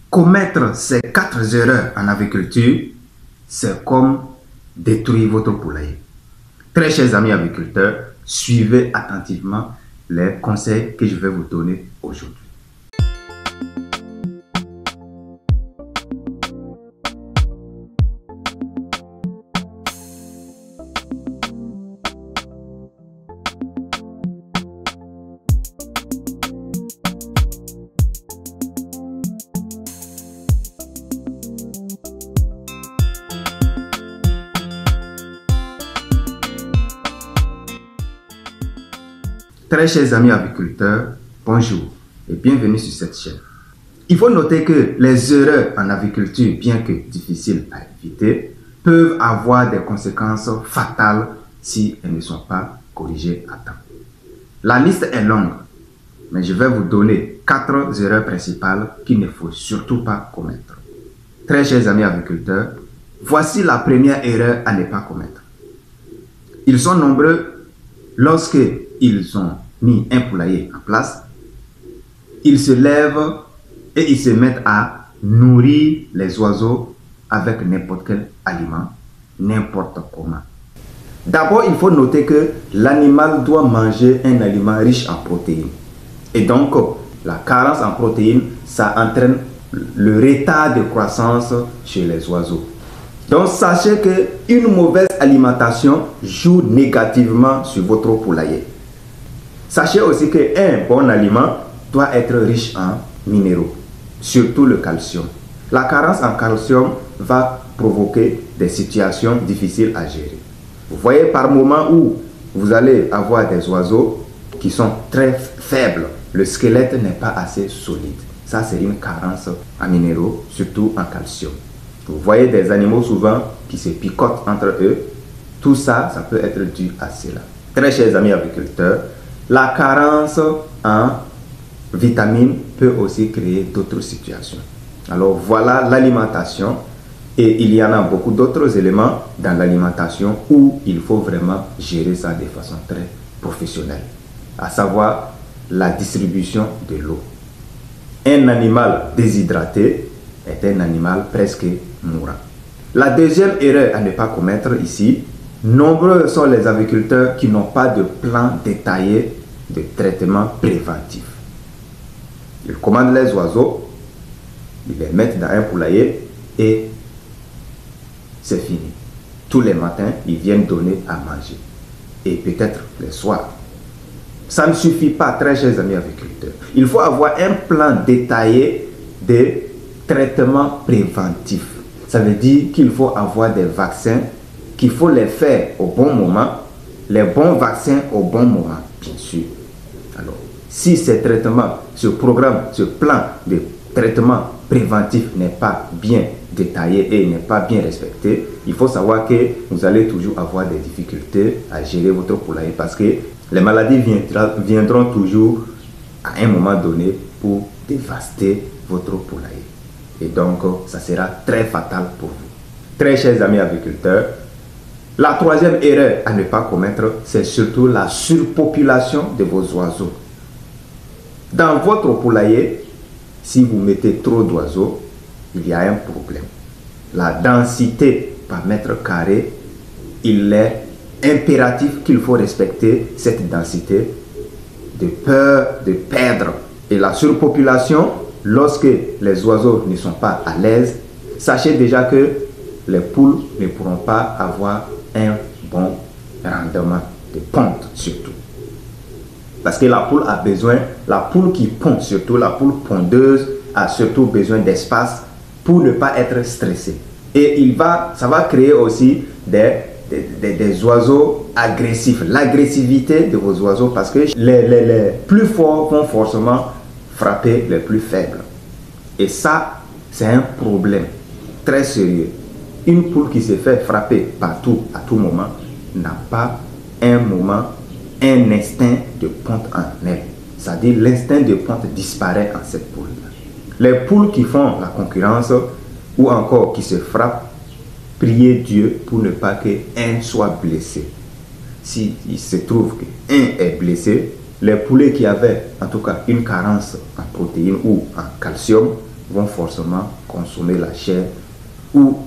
Commettre ces 4 erreurs en aviculture, c'est comme détruire votre poulailler. Très chers amis aviculteurs, suivez attentivement les conseils que je vais vous donner aujourd'hui. Très chers amis aviculteurs, bonjour et bienvenue sur cette chaîne. Il faut noter que les erreurs en aviculture, bien que difficiles à éviter, peuvent avoir des conséquences fatales si elles ne sont pas corrigées à temps. La liste est longue, mais je vais vous donner 4 erreurs principales qu'il ne faut surtout pas commettre. Très chers amis aviculteurs, voici la première erreur à ne pas commettre. Ils sont nombreux lorsque ils ont mis un poulailler en place, ils se lèvent et ils se mettent à nourrir les oiseaux avec n'importe quel aliment, n'importe comment. D'abord, il faut noter que l'animal doit manger un aliment riche en protéines. Et donc, la carence en protéines, ça entraîne le retard de croissance chez les oiseaux. Donc, sachez qu'une mauvaise alimentation joue négativement sur votre poulailler. Sachez aussi qu'un bon aliment doit être riche en minéraux, surtout le calcium. La carence en calcium va provoquer des situations difficiles à gérer. Vous voyez par moment où vous allez avoir des oiseaux qui sont très faibles, le squelette n'est pas assez solide. Ça, c'est une carence en minéraux, surtout en calcium. Vous voyez des animaux souvent qui se picotent entre eux. Tout ça, ça peut être dû à cela. Très chers amis agriculteurs, la carence en vitamines peut aussi créer d'autres situations. Alors voilà l'alimentation et il y en a beaucoup d'autres éléments dans l'alimentation où il faut vraiment gérer ça de façon très professionnelle. À savoir la distribution de l'eau. Un animal déshydraté est un animal presque mourant. La deuxième erreur à ne pas commettre ici, nombreux sont les agriculteurs qui n'ont pas de plan détaillé de traitement préventif. Ils commandent les oiseaux, ils les mettent dans un poulailler et c'est fini. Tous les matins, ils viennent donner à manger. Et peut-être les soirs. Ça ne suffit pas, très chers amis agriculteurs. Il faut avoir un plan détaillé de traitement préventif. Ça veut dire qu'il faut avoir des vaccins, qu'il faut les faire au bon moment, les bons vaccins au bon moment, bien sûr. Alors, si ces traitements, ce programme, ce plan de traitement préventif n'est pas bien détaillé et n'est pas bien respecté, il faut savoir que vous allez toujours avoir des difficultés à gérer votre poulailler parce que les maladies viendront toujours à un moment donné pour dévaster votre poulailler. Et donc, ça sera très fatal pour vous. Très chers amis agriculteurs, la troisième erreur à ne pas commettre, c'est surtout la surpopulation de vos oiseaux. Dans votre poulailler, si vous mettez trop d'oiseaux, il y a un problème. La densité par mètre carré, il est impératif qu'il faut respecter cette densité de peur de perdre. Et la surpopulation, lorsque les oiseaux ne sont pas à l'aise, sachez déjà que les poules ne pourront pas avoir un bon rendement de ponte surtout. Parce que la poule a besoin, la poule qui pond, surtout la poule pondeuse, a surtout besoin d'espace pour ne pas être stressée. Et ça va créer aussi des oiseaux agressifs. L'agressivité de vos oiseaux, parce que les plus forts vont forcément frapper les plus faibles. Et ça, c'est un problème très sérieux. Une poule qui se fait frapper partout, à tout moment, n'a pas un instinct de ponte en elle. C'est-à-dire l'instinct de ponte disparaît en cette poule. Les poules qui font la concurrence ou encore qui se frappent, priez Dieu pour ne pas qu'un soit blessé. Si il se trouve qu'un est blessé, les poulets qui avaient en tout cas une carence en protéines ou en calcium vont forcément consommer la chair où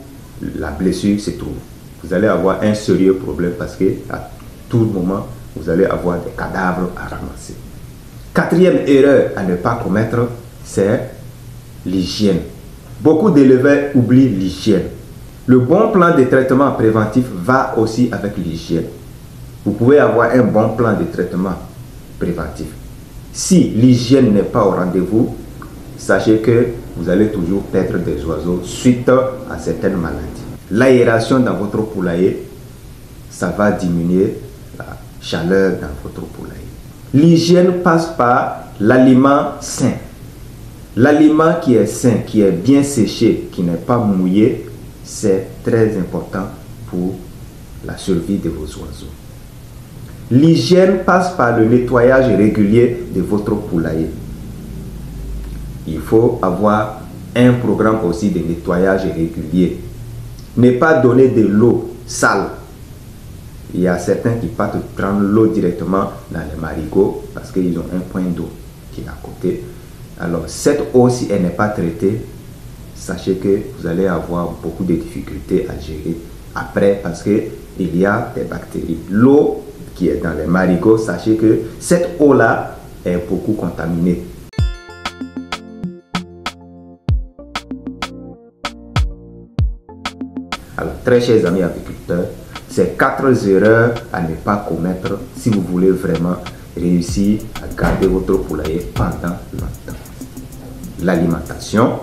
la blessure se trouve. Vous allez avoir un sérieux problème parce que à tout moment, vous allez avoir des cadavres à ramasser. Quatrième erreur à ne pas commettre, c'est l'hygiène. Beaucoup d'éleveurs oublient l'hygiène. Le bon plan de traitement préventif va aussi avec l'hygiène. Vous pouvez avoir un bon plan de traitement préventif. Si l'hygiène n'est pas au rendez-vous, sachez que vous allez toujours perdre des oiseaux suite à certaines maladies. L'aération dans votre poulailler, ça va diminuer la chaleur dans votre poulailler. L'hygiène passe par l'aliment sain. L'aliment qui est sain, qui est bien séché, qui n'est pas mouillé, c'est très important pour la survie de vos oiseaux. L'hygiène passe par le nettoyage régulier de votre poulailler. Il faut avoir un programme aussi de nettoyage régulier. Ne pas donner de l'eau sale. Il y a certains qui partent prendre l'eau directement dans les marigots parce qu'ils ont un point d'eau qui est à côté. Alors cette eau, si elle n'est pas traitée, sachez que vous allez avoir beaucoup de difficultés à gérer après parce qu'il y a des bactéries. L'eau qui est dans les marigots, sachez que cette eau-là est beaucoup contaminée. Alors, très chers amis agriculteurs, c'est 4 erreurs à ne pas commettre si vous voulez vraiment réussir à garder votre poulailler pendant longtemps. L'alimentation,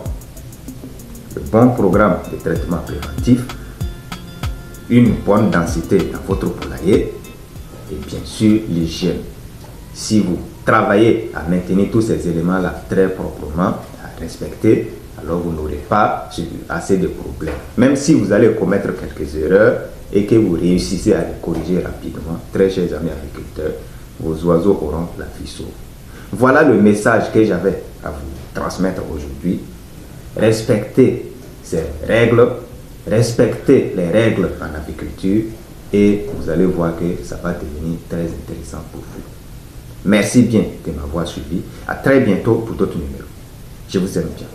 le bon programme de traitement préventif, une bonne densité dans votre poulailler et bien sûr l'hygiène. Si vous travaillez à maintenir tous ces éléments-là très proprement, à respecter, alors vous n'aurez pas assez de problèmes. Même si vous allez commettre quelques erreurs et que vous réussissez à les corriger rapidement, très chers amis agriculteurs, vos oiseaux auront la vie sauve. Voilà le message que j'avais à vous transmettre aujourd'hui. Respectez ces règles, respectez les règles en agriculture et vous allez voir que ça va devenir très intéressant pour vous. Merci bien de m'avoir suivi. À très bientôt pour d'autres numéros. Je vous aime bien.